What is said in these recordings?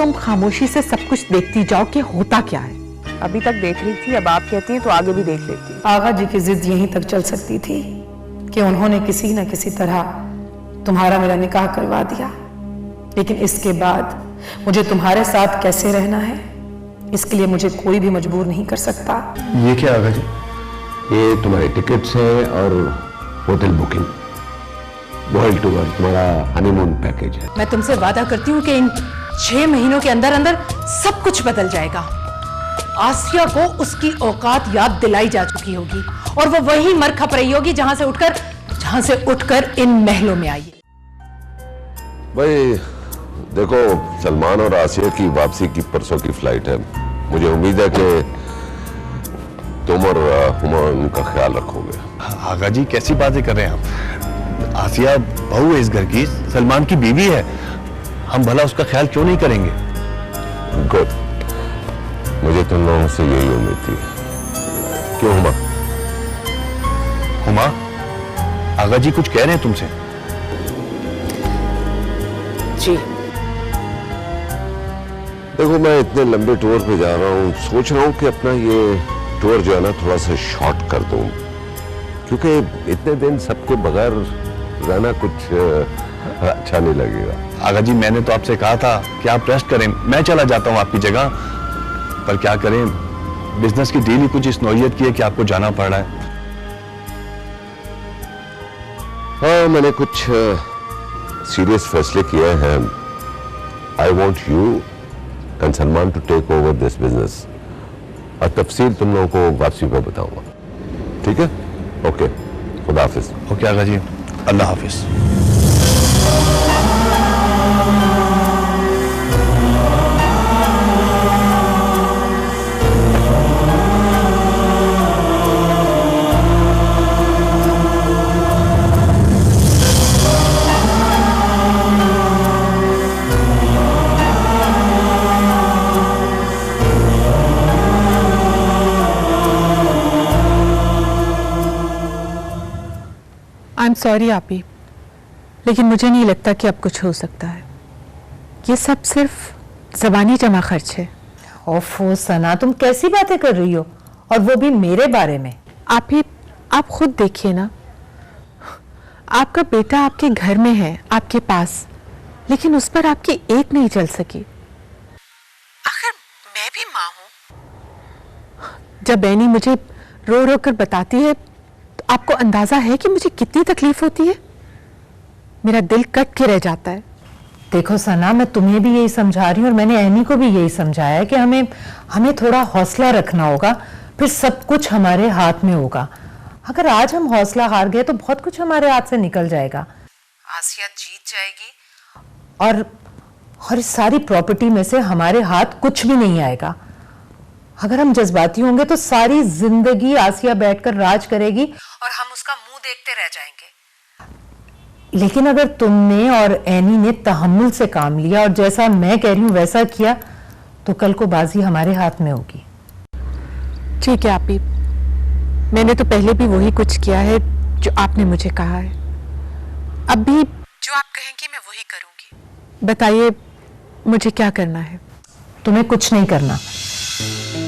तुम खामोशी से सब कुछ देखती जाओ कि होता क्या है। अभी तक देख रही थी, अब आप कहती हैं तो आगे भी देख लेती हूँ। आगा जी की जिद यहीं तक चल सकती थी कि उन्होंने किसी न किसी तरह तुम्हारा मेरा निकाह करवा दिया, लेकिन इसके बाद मुझे तुम्हारे साथ कैसे रहना है इसके लिए मुझे कोई भी मजबूर नहीं कर सकता। ये क्या आगा जी? ये तुम्हारे टिकट्स हैं और होटल बुकिंग, वर्ल्ड टूर, तुम्हारा हनीमून पैकेज है। मैं तुमसे वादा करती हूँ कि इन 6 महीनों के अंदर अंदर सब कुछ बदल जाएगा। आसिया को उसकी औकात याद दिलाई जा चुकी होगी और वो वही मर खप रही होगी जहां से उठकर इन महलों में आई। भाई देखो, सलमान और आसिया की वापसी की परसों की फ्लाइट है। मुझे उम्मीद है कि तुम और हुमा उनका ख्याल रखोगे। आगा जी कैसी बातें कर रहे हैं आप? आसिया बहू है इस घर की, सलमान की बीवी है, हम भला उसका ख्याल क्यों नहीं करेंगे? गुड, मुझे तुम लोगों से यही उम्मीद थी। क्यों हुमा? हुमा, आगा जी कुछ कह रहे हैं तुमसे? जी देखो, मैं इतने लंबे टूर पे जा रहा हूँ, सोच रहा हूँ कि अपना ये टूर जो है ना थोड़ा सा शॉर्ट कर दूं, क्योंकि इतने दिन सबके बगैर रहना कुछ अच्छा नहीं लगेगा। आगा जी मैंने तो आपसे कहा था कि आप रेस्ट करें, मैं चला जाता हूं आपकी जगह, पर क्या करें, बिजनेस की डील ही कुछ इस नौयत की है कि आपको जाना पड़ रहा है। हाँ, मैंने कुछ सीरियस फैसले किए हैं। I want you and Salman to take over this business, और तफसील तुम लोगों को वापसी पर बताऊंगा, ठीक है? ओके, खुदा हाफिज। ओके आगा जी, अल्लाह हाफिज। आई एम सॉरी आपी, लेकिन मुझे नहीं लगता कि अब कुछ हो सकता है। ये सब सिर्फ ज़बानी जमा खर्च है। ओफो सना, तुम कैसी बातें कर रही हो, और वो भी मेरे बारे में। आपी, आप खुद देखिए ना, आपका बेटा आपके घर में है, आपके पास, लेकिन उस पर आपकी एक नहीं चल सकी। आखिर मैं भी माँ हूं। जब बैनी मुझे रो रो कर बताती है तो आपको अंदाजा है कि मुझे कितनी तकलीफ होती है। मेरा दिल कट के रह जाता है। देखो सना, मैं तुम्हें भी यही समझा रही हूँ और मैंने ऐनी को भी यही समझाया है कि हमें थोड़ा हौसला रखना होगा, फिर सब कुछ हमारे हाथ में होगा। अगर आज हम हौसला हार गए तो बहुत कुछ हमारे हाथ से निकल जाएगा। आसिया जीत जाएगी और इस सारी प्रॉपर्टी में से हमारे हाथ कुछ भी नहीं आएगा। अगर हम जज्बाती होंगे तो सारी जिंदगी आसिया बैठकर राज करेगी और हम उसका मुंह देखते रह जाएंगे। लेकिन अगर तुमने और ऐनी ने तहम्मुल से काम लिया और जैसा मैं कह रही हूं वैसा किया, तो कल को बाजी हमारे हाथ में होगी। ठीक है आपी, मैंने तो पहले भी वही कुछ किया है जो आपने मुझे कहा है। अब भी जो आप कहेंगी मैं वही करूंगी। बताइए मुझे क्या करना है? तुम्हें कुछ नहीं करना।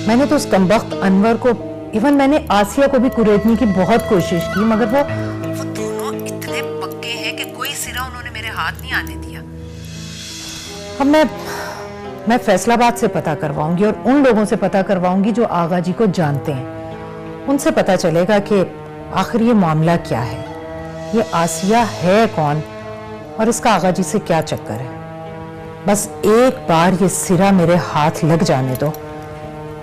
मैंने तो उस कमबख्त अनवर को, इवन मैंने आसिया को भी कुरेदने की बहुत कोशिश की, मगर वो दोनों इतने पक्के हैं कि कोई सिरा उन्होंने मेरे हाथ नहीं आने दिया। अब मैं फैसलाबाद से पता करवाऊंगी और उन लोगों से पता करवाऊंगी जो आगा जी को जानते हैं। उनसे पता चलेगा कि आखिर ये मामला क्या है, ये आसिया है कौन और इसका आगा जी से क्या चक्कर है। बस एक बार ये सिरा मेरे हाथ लग जाने दो,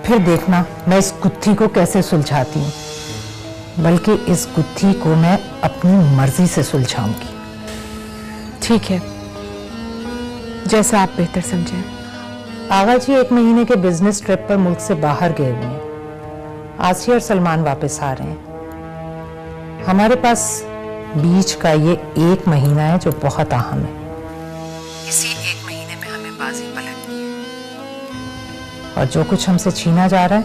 फिर देखना मैं इस गुत्थी को कैसे सुलझाती हूँ। बल्कि इस गुत्थी को मैं अपनी मर्जी से सुलझाऊंगी। ठीक है, जैसा आप बेहतर समझें। आगा जी 1 महीने के बिजनेस ट्रिप पर मुल्क से बाहर गए हुए हैं। आसिया और सलमान वापस आ रहे हैं। हमारे पास बीच का ये 1 महीना है जो बहुत अहम है। इसी 1 महीने में हमें बाजी पलटनी है और जो कुछ हमसे छीना जा रहा है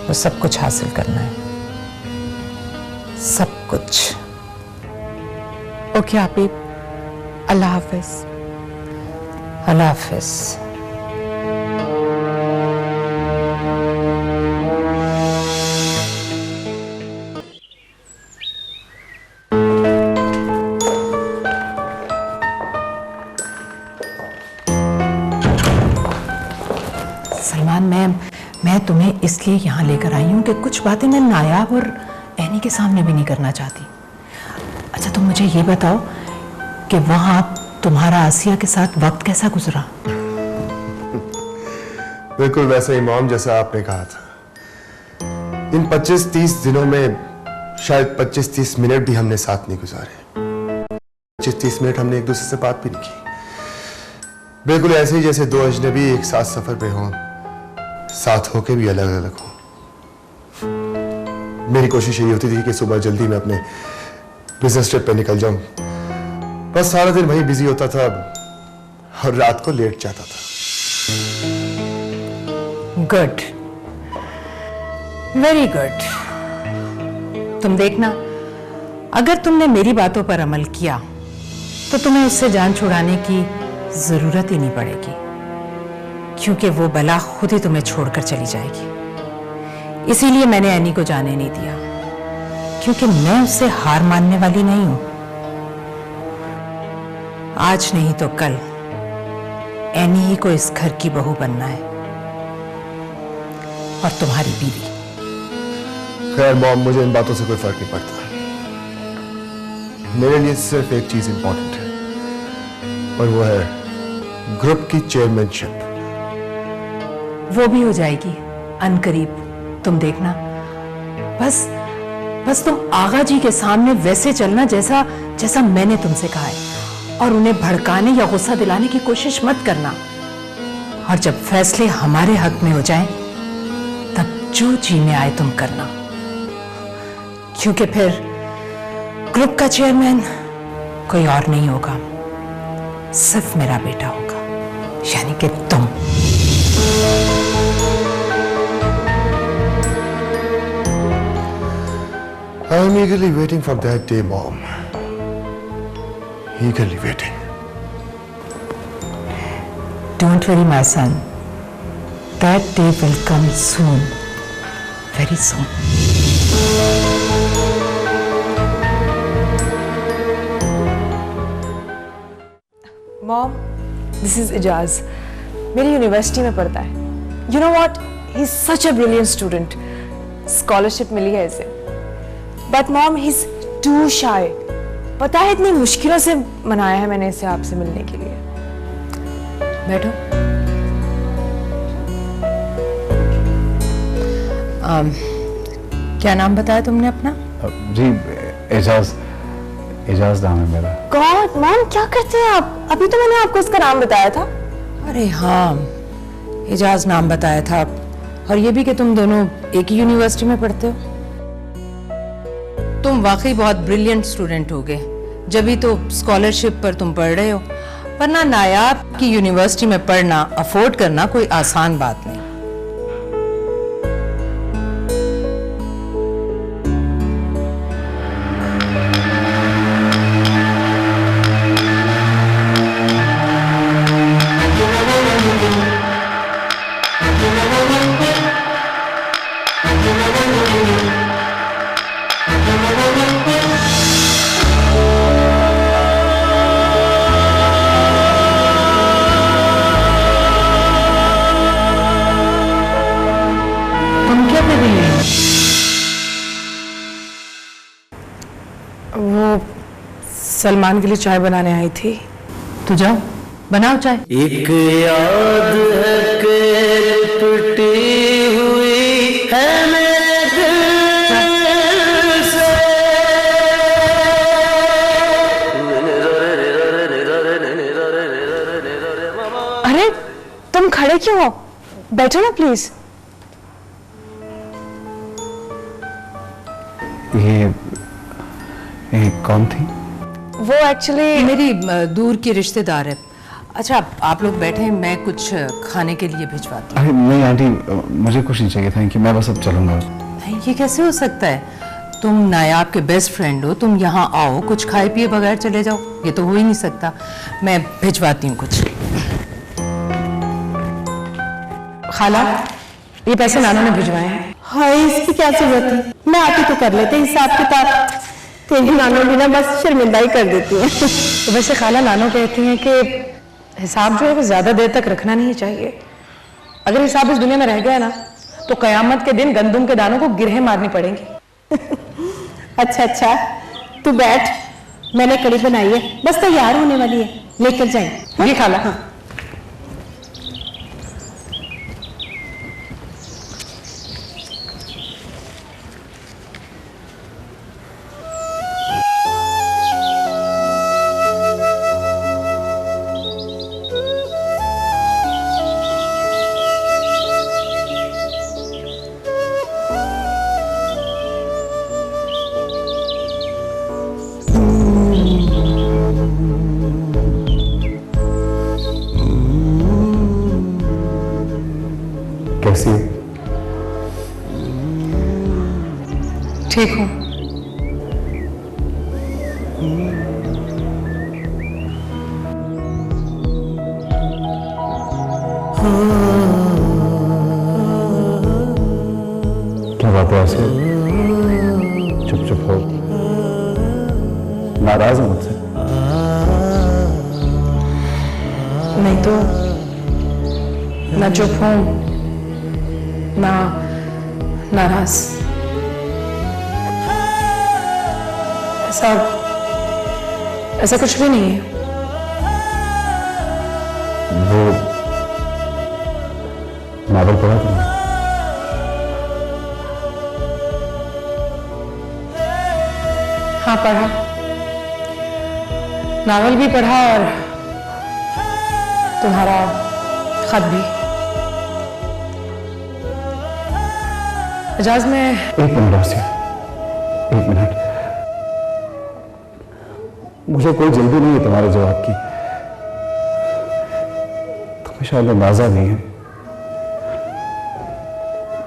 वो सब कुछ हासिल करना है, सब कुछ। ओके आपी, अल्लाह हाफिज। अल्लाह हाफिज। सलमान, मैं तुम्हें इसलिए यहाँ लेकर आई हूँ कि कुछ बातें मैं नायाब और एनी के सामने भी नहीं करना चाहती। अच्छा, तुम मुझे ये बताओ कि वहाँ तुम्हारा आसिया के साथ वक्त कैसा गुजरा? बिल्कुल वैसा ही मॉम जैसा आपने कहा था। इन 25-30 दिनों में शायद 25-30 मिनट भी हमने साथ नहीं गुजारे। 25-30 मिनट हमने एक दूसरे से बात भी नहीं की। बिल्कुल ऐसे ही जैसे दो अजनबी एक साथ सफर पे हों, साथ होके भी अलग अलग हों। मेरी कोशिश यही होती थी कि सुबह जल्दी मैं अपने बिजनेस ट्रिप पे निकल जाऊं, बस सारा दिन वही बिजी होता था और रात को लेट जाता था। Good, very good. तुम देखना, अगर तुमने मेरी बातों पर अमल किया तो तुम्हें उससे जान छुड़ाने की जरूरत ही नहीं पड़ेगी, क्योंकि वो बला खुद ही तुम्हें छोड़कर चली जाएगी। इसीलिए मैंने एनी को जाने नहीं दिया, क्योंकि मैं उससे हार मानने वाली नहीं हूं। आज नहीं तो कल एनी ही को इस घर की बहू बनना है, और तुम्हारी बीवी। खैर मॉम, मुझे इन बातों से कोई फर्क नहीं पड़ता। मेरे लिए सिर्फ एक चीज इंपॉर्टेंट है, और वो है ग्रुप की चेयरमैनशिप। वो भी हो जाएगी अनकरीब, तुम देखना। बस तुम आगा जी के सामने वैसे चलना जैसा मैंने तुमसे कहा है, और उन्हें भड़काने या गुस्सा दिलाने की कोशिश मत करना। और जब फैसले हमारे हक में हो जाएं, तब जो जी में आए तुम करना, क्योंकि फिर ग्रुप का चेयरमैन कोई और नहीं होगा, सिर्फ मेरा बेटा होगा, यानी कि तुम। I am eagerly waiting for that day, Mom. Eagerly waiting. Don't worry, my son. That day will come soon. Very soon. Mom, this is Ejaz, मेरी यूनिवर्सिटी में पढ़ता है। You know what, he is such a brilliant student. Scholarship मिली है इसे, but mom he is too shy. पता है, इतनी मुश्किलों से मनाया है मैंने इसे आपसे मिलने के लिए। बैठो। क्या नाम बताया तुमने अपना? जी एजाज नाम है मेरा। गॉड मॉम, क्या करते हैं आप? अभी तो मैंने आपको उसका नाम बताया था। अरे हाँ, एजाज नाम बताया था, और ये भी कि तुम दोनों एक ही यूनिवर्सिटी में पढ़ते हो। तुम वाकई बहुत ब्रिलियंट स्टूडेंट होगे, जब तो स्कॉलरशिप पर तुम पढ़ रहे हो, वरना नायाब की यूनिवर्सिटी में पढ़ना अफोर्ड करना कोई आसान बात नहीं। वो सलमान के लिए चाय बनाने आई थी। तो जाओ बनाओ चाय। एक याद है कि टूटी हुई है मेरे दिल से। अरे तुम खड़े क्यों हो? बैठो ना प्लीज। ये कौन थी? वो एक्चुअली मेरी दूर की रिश्तेदार है। अच्छा आप लोग बैठे, मैं कुछ खाने के लिए भिजवाती अरे नहीं आंटी, मुझे कुछ नहीं चाहिए, थैंक यू, मैं बस अब चलूंगा। हूँ। ये कैसे हो सकता है? तुम नायाब के बेस्ट फ्रेंड हो, तुम यहाँ आओ, कुछ खाए पिए बगैर चले जाओ, ये तो हो ही नहीं सकता। मैं भिजवाती हूँ कुछ। खाला, ये पैसे नाना ने भिजवाए हैं। हाय, इसकी क्या जरूरत है? मैं आती तो कर लेते हिसाब किताब। तेरी नानो भी ना बस शर्मिंदा ही कर देती है। तो वैसे खाला, नानो कहती हैं कि हिसाब जो है वो ज्यादा देर तक रखना नहीं चाहिए। अगर हिसाब इस दुनिया में रह गया ना तो कयामत के दिन गंदुम के दानों को गिरहे मारनी पड़ेंगी। अच्छा, तू बैठ, मैंने कड़ी बनाई है, बस तैयार होने वाली है, लेकर जाए। ये खाला। हाँ। कैसी है? ठीक हूँ। क्या बात है ऐसे? चुप हो, नाराज हो मुझसे? नहीं तो ना चुप हूँ ना नाराज। ऐसा कुछ भी नहीं है। वो नावल पढ़ा तुमने? हाँ पढ़ा, नावल भी पढ़ा और तुम्हारा खत भी। एजाज में एक मिनट आसिया, एक मिनट। मुझे कोई जल्दी नहीं है तुम्हारे जवाब की। तुम्हें शायद अंदाजा नहीं है,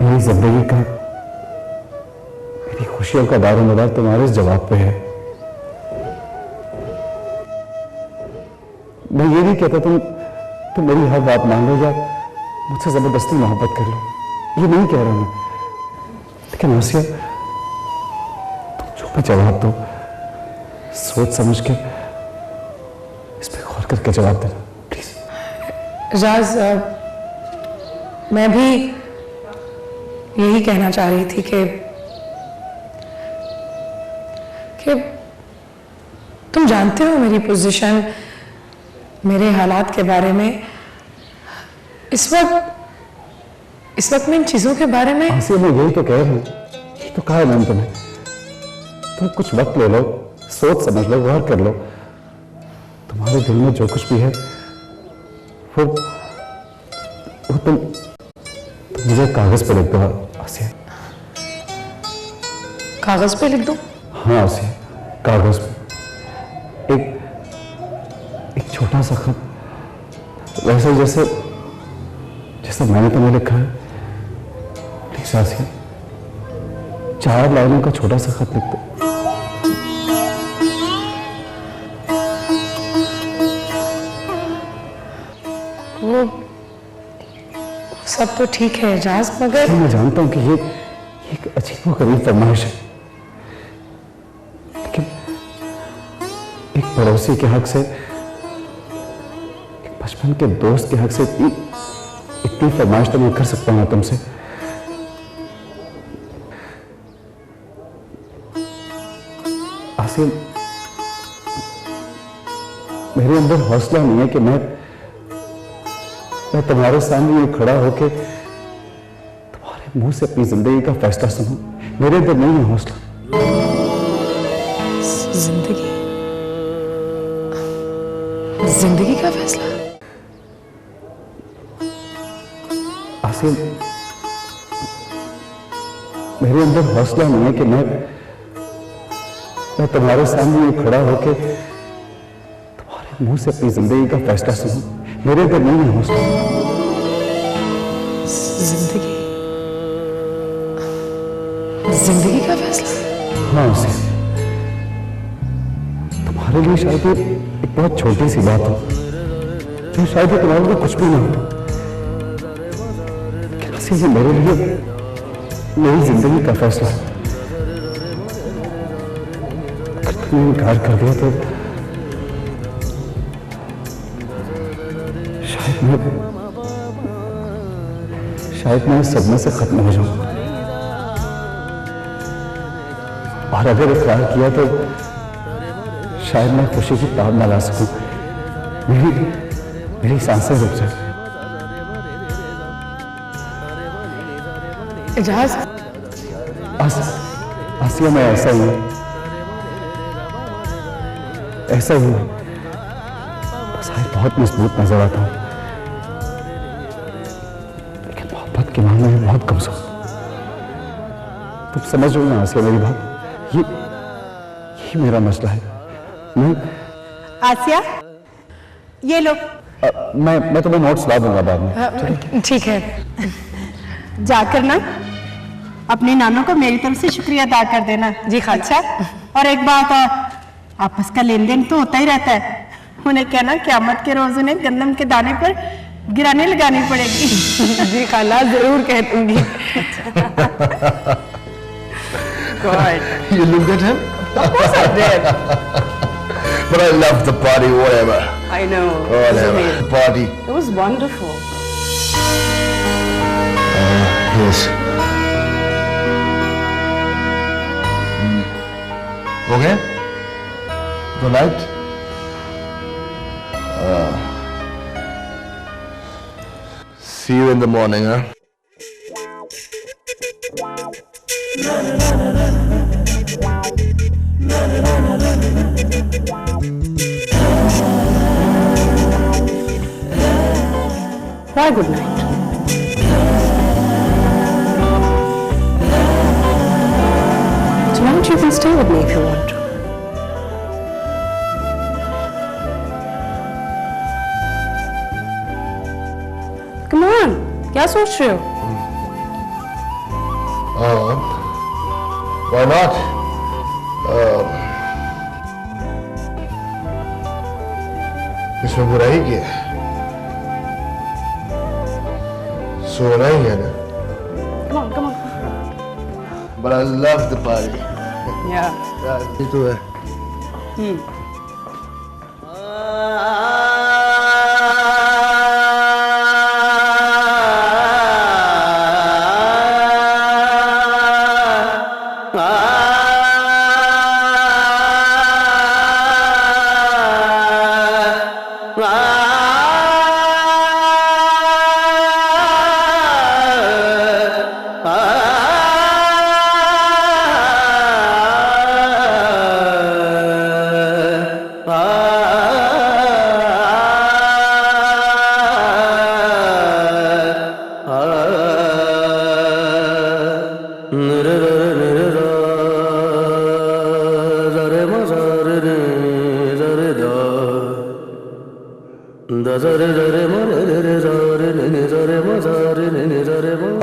मेरी जिंदगी का, मेरी खुशियों का दारोमदार तुम्हारे इस जवाब पे है। मैं ये नहीं कहता तुम मेरी हर बात मान लो या मुझसे जबरदस्ती मोहब्बत कर लो, ये नहीं कह रहा मैं। लेकिन आसिया, तुम जो भी जवाब दो, सोच समझ के इस पे गौर करके जवाब देना प्लीज। एजाज, मैं भी यही कहना चाह रही थी कि तुम जानते हो मेरी पोजीशन, मेरे हालात के बारे में। इस वक्त मैं इन चीजों के बारे में। आसिया, मैं यही तो कह रही हूँ, यही तो कहा है मैंने तुम्हें। तुम कुछ वक्त ले लो, सोच समझ लो, गौर कर लो। तुम्हारे दिल में जो कुछ भी है वो तुम मुझे कागज पे लिख दो आसिया। कागज पे लिख दो? हाँ आसिया, कागज पे एक छोटा सा खत, वैसे जैसे मैंने तुम्हें लिखा है। प्लीज आसिया, 4 लाइनों का छोटा सा खत लिख दो। वो सब तो ठीक है एजाज, मगर मैं जानता हूं कि ये एक अजीब व गरीब फरमाइश है, लेकिन एक पड़ोसी के हक से, एक बचपन के दोस्त के हक से इतनी फरमाइश तो मैं कर सकता हूं तुमसे। आसिम, मेरे अंदर हौसला नहीं है कि मैं तुम्हारे सामने ये खड़ा होके तुम्हारे मुंह से अपनी जिंदगी का फैसला सुनूं। मेरे अंदर नहीं है हौसला। जिंदगी का फैसला? आसिम, मेरे अंदर हौसला नहीं है कि मैं तुम्हारे सामने ये खड़ा होके तुम्हारे मुंह से अपनी जिंदगी का फैसला सुनूं। मेरे अंदर नहीं है हौसला। जिंदगी का फैसला? हाँ आसिम, तुम्हारे लिए शायद एक बहुत छोटी सी बात हो, जो शायद तुम्हारे लिए कुछ भी नहीं हो, लेकिन आसिम, ये मेरे लिए मेरी जिंदगी का फैसला है। अगर तुमने इनकार कर दिया तो शायद शायद मैं इस सदमे से खत्म हो जाऊं, और अगर इकरार किया तो शायद मैं खुशी की ताब ना ला सकूं, मेरी सांसें रुक जाए। एजाज, आसिया, मैं ऐसा ही हूं, ऐसा ही हूं, शायद बहुत मजबूत नजर आता हूं, लेकिन मोहब्बत के मामले में बहुत कमजोर। तुम समझ रहे हो ना आसिया मेरी बात? ये मेरा मसला है। मैं आसिया, ये लो। मैं तुम्हें नोट्स ला दूंगा बाद में। ठीक है। जाकर ना अपनी नानों को मेरी तरफ से शुक्रिया अदा कर देना। जी खाला। अच्छा, और एक बात और, आपस का लेन देन तो होता ही रहता है, उन्हें कहना क़यामत के रोज उन्हें गंदम के दाने पर गिराने लगानी पड़ेगी। जी खाला, जरूर कह दूंगी। You looked at him? Of course I did. But I love the party, whatever. I know. Whatever. Party. It was wonderful. Yes. Okay? Good night. See you in the morning, huh? Why good night? Tonight you can stay with me if you want to. Come on, क्या सोच रहे हो? Why not? इसमें बुराई क्या है? सोना ही है ना? Come on, come on. But I love the party. Yeah. ये तो है.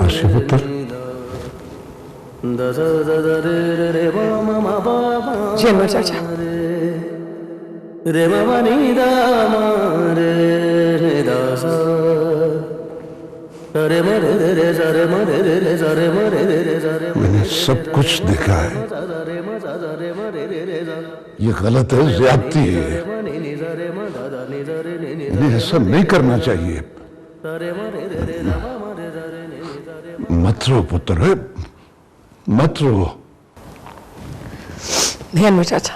आशिपुत्र, जी अनवर चाचा। मैंने सब कुछ देखा है, ये गलत है, ज्यादती है, इन्हें ऐसा नहीं करना चाहिए। मत रो पुत्र, मत रो। नहीं अनवर चाचा,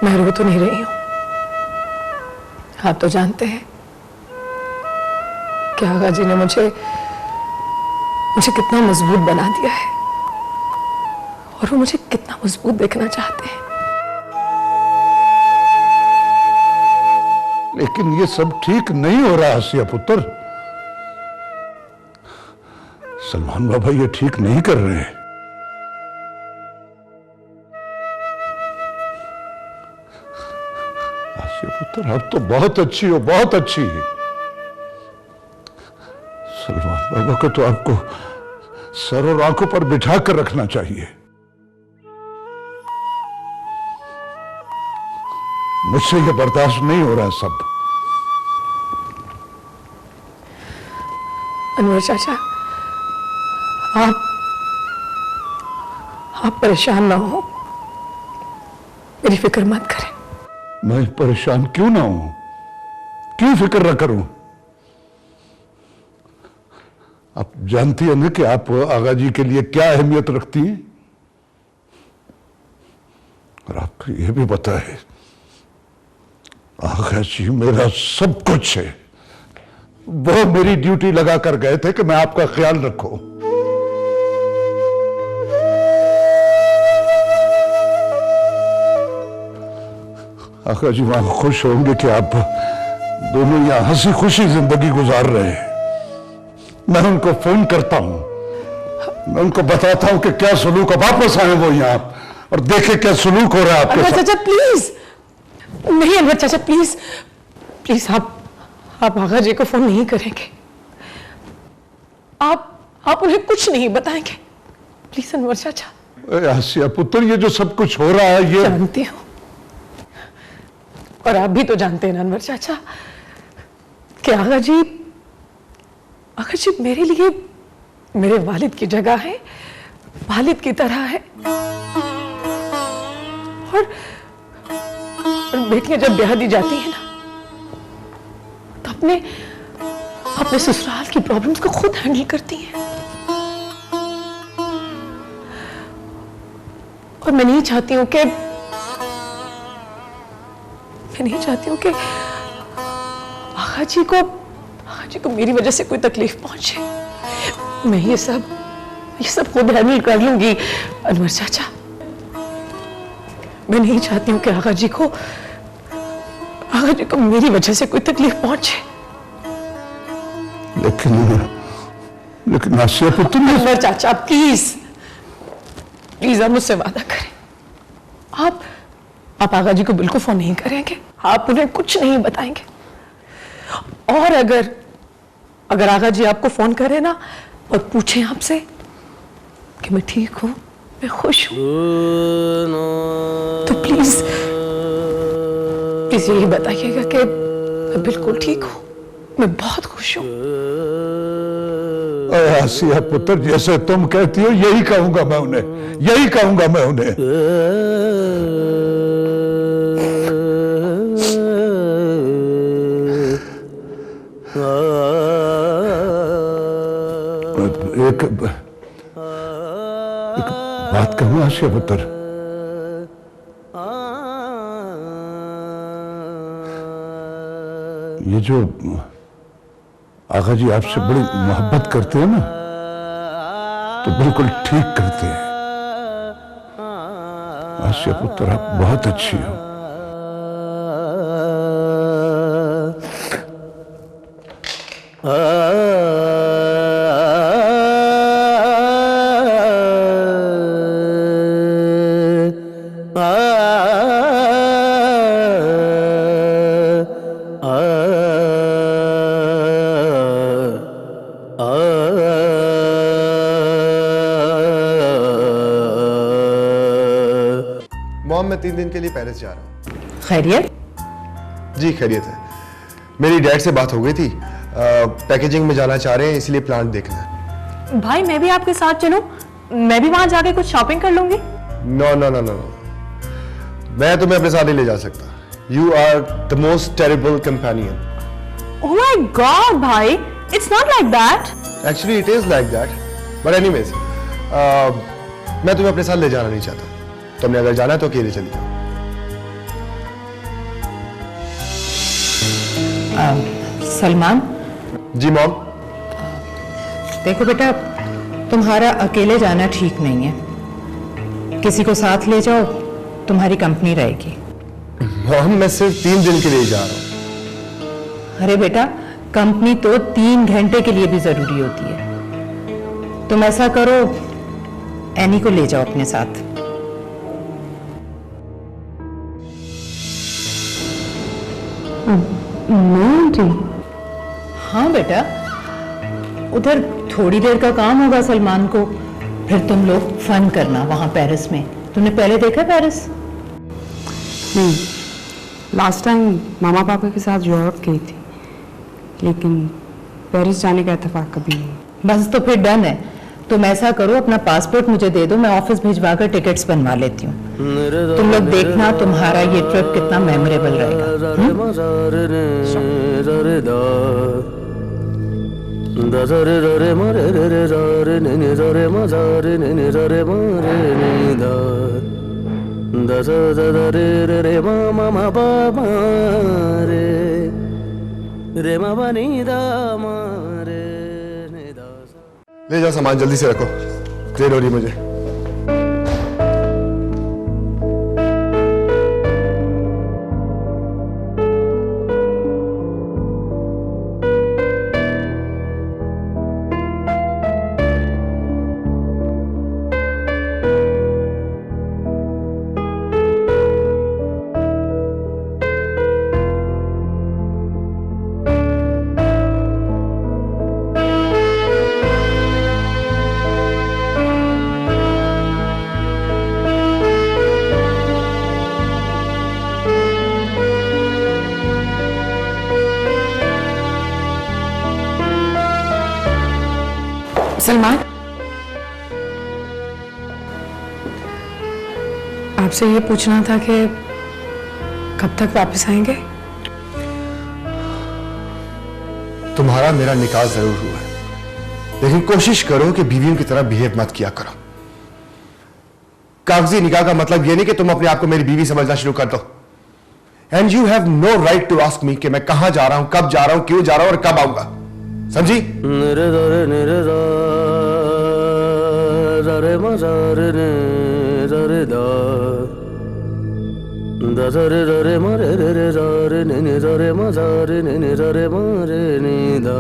मैं रो तो नहीं रही हूं। आप तो जानते हैं कि आगा जी ने मुझे कितना मजबूत बना दिया है, और वो मुझे कितना मजबूत देखना चाहते हैं। लेकिन ये सब ठीक नहीं हो रहा आसिया पुत्र। सलमान बाबा ये ठीक नहीं कर रहे हैं। आसिया पुत्र, अब तो बहुत अच्छी हो, बहुत अच्छी है। सलमान बाबा को तो आपको सर और आंखों पर बिठा कर रखना चाहिए। मुझसे ये बर्दाश्त नहीं हो रहा सब। अनवर चाचा, आप परेशान ना हो, मेरी फिक्र मत करें। मैं परेशान क्यों ना हूं? क्यों फिक्र न करूं? आप जानती हैं ना कि आप आगा जी के लिए क्या अहमियत रखती हैं, और आपको यह भी पता है आगा जी मेरा सब कुछ है। वो मेरी ड्यूटी लगा कर गए थे कि मैं आपका ख्याल रखूं। आका जी वहां खुश होंगे कि आप दोनों यहां हंसी खुशी जिंदगी गुजार रहे हैं। मैं उनको फोन करता हूं, मैं उनको बताता हूं कि क्या सलूक, अब वापस आए वो यहां और देखे क्या सलूक हो रहा है आपके साथ। चाचा प्लीज, नहीं अनवर चाचा प्लीज प्लीज, आप आगा जी को फोन नहीं करेंगे, आप उन्हें कुछ नहीं बताएंगे प्लीज अनवर चाचा। आसिया पुत्र, ये जो सब कुछ हो रहा है ये जानती हूं, और आप भी तो जानते हैं अनवर चाचा कि आगा जी मेरे लिए मेरे वालिद की जगह है, वालिद की तरह है। और बेटियां जब ब्याह दी जाती है ना तो अपने ससुराल की प्रॉब्लम्स को खुद हैंडल करती हैं। और मैं नहीं चाहती हूं कि आगा जी को मेरी वजह से कोई तकलीफ पहुंचे। मैं ये सब खुद हैंडल कर लूंगी अनवर चाचा। मैं नहीं चाहती हूं कि आगा जी को मेरी वजह से कोई तकलीफ पहुंचे। लेकिन आसिया पुत्र, अनवर चाचा प्लीज आप मुझसे वादा करें, आप आगा जी को बिल्कुल फोन नहीं करेंगे, आप उन्हें कुछ नहीं बताएंगे। और अगर आगा जी आपको फोन करे ना और पूछे आपसे कि मैं ठीक हूं, मैं खुश हूं, तो प्लीज यही बताइएगा कि मैं बिल्कुल ठीक हूं, मैं बहुत खुश हूं। आसिया पुत्र, जैसे तुम कहती हो यही कहूंगा मैं उन्हें। एक बात कहूं आसिया पुत्र, ये जो आगा जी आपसे बड़ी मोहब्बत करते हैं ना, तो बिल्कुल ठीक करते हैं। आसिया पुत्र, आप बहुत अच्छी हो। मॉम, मैं 3 दिन के लिए पेरिस जा रहा हूँ। खैरियत? जी खैरियत है। मेरी डैड से बात हो गई थी, पैकेजिंग में जाना चाह रहे हैं, इसलिए प्लांट देखना है। भाई मैं भी आपके साथ चलूं? मैं भी वहां जाके कुछ शॉपिंग कर लूंगी। नो, मैं तुम्हें अपने साथ नहीं ले जा सकता। You are the most terrible companion. Oh my god भाई, it's not like that. Actually it is like that, but anyways मैं तुम्हें अपने साथ ले जाना नहीं चाहता। तुमने अगर जाना है तो अकेले चली जाओ। सलमान। जी मॉम। देखो बेटा, तुम्हारा अकेले जाना ठीक नहीं है, किसी को साथ ले जाओ, तुम्हारी कंपनी रहेगी। मॉम, मैं सिर्फ 3 दिन के लिए जा रहा हूं। अरे बेटा, कंपनी तो 3 घंटे के लिए भी जरूरी होती है। तुम ऐसा करो, एनी को ले जाओ अपने साथ। हाँ बेटा, उधर थोड़ी देर का काम होगा सलमान को, फिर तुम लोग फन करना वहां पेरिस में। तुमने पहले देखा पेरिस? नहीं, लास्ट टाइम मामा पापा के साथ यूरोप गई थी, लेकिन पेरिस जाने का इत्तेफाक कभी नहीं। बस तो फिर डन है। तुम ऐसा करो, अपना पासपोर्ट मुझे दे दो, मैं ऑफिस भिजवा कर टिकट्स बनवा लेती हूँ। तुम लोग देखना तुम्हारा ये ट्रिप कितना मेमोरेबल रहेगा। दा दा सा रे रा रे मा रे रे रे रा रे नि नि रा रे मा सा रे नि नि रा रे मा रे नि दा दा सा दा दा रे रे रे मा मा मा पा मा रे मा पा नि दा मा रे नि दा सा। ले जाओ सामान जल्दी से रखो, देर हो रही मुझे। सलमान, आपसे ये पूछना था कि कब तक वापस आएंगे? तुम्हारा मेरा निकाह जरूर हुआ है, लेकिन कोशिश करो कि बीवियों की तरह बिहेव मत किया करो। कागजी निकाह का मतलब यह नहीं कि तुम अपने आप को मेरी बीवी समझना शुरू कर दो। And you have no right to ask me कि मैं कहां जा रहा हूं, कब जा रहा हूं, क्यों जा रहा हूं और कब आऊंगा। समझी? रे दा रे नि रे रा रा रे मा सा रे ने रा रे दा दा सा रे रा रे मा रे रे रे रा रे नि नि रा रे मा सा रे नि नि रा रे मा रे नि दा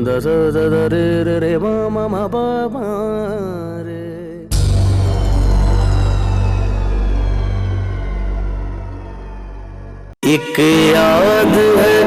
दा सा दा दा रे रे रे मा मा मा पा मा रे। एक याद है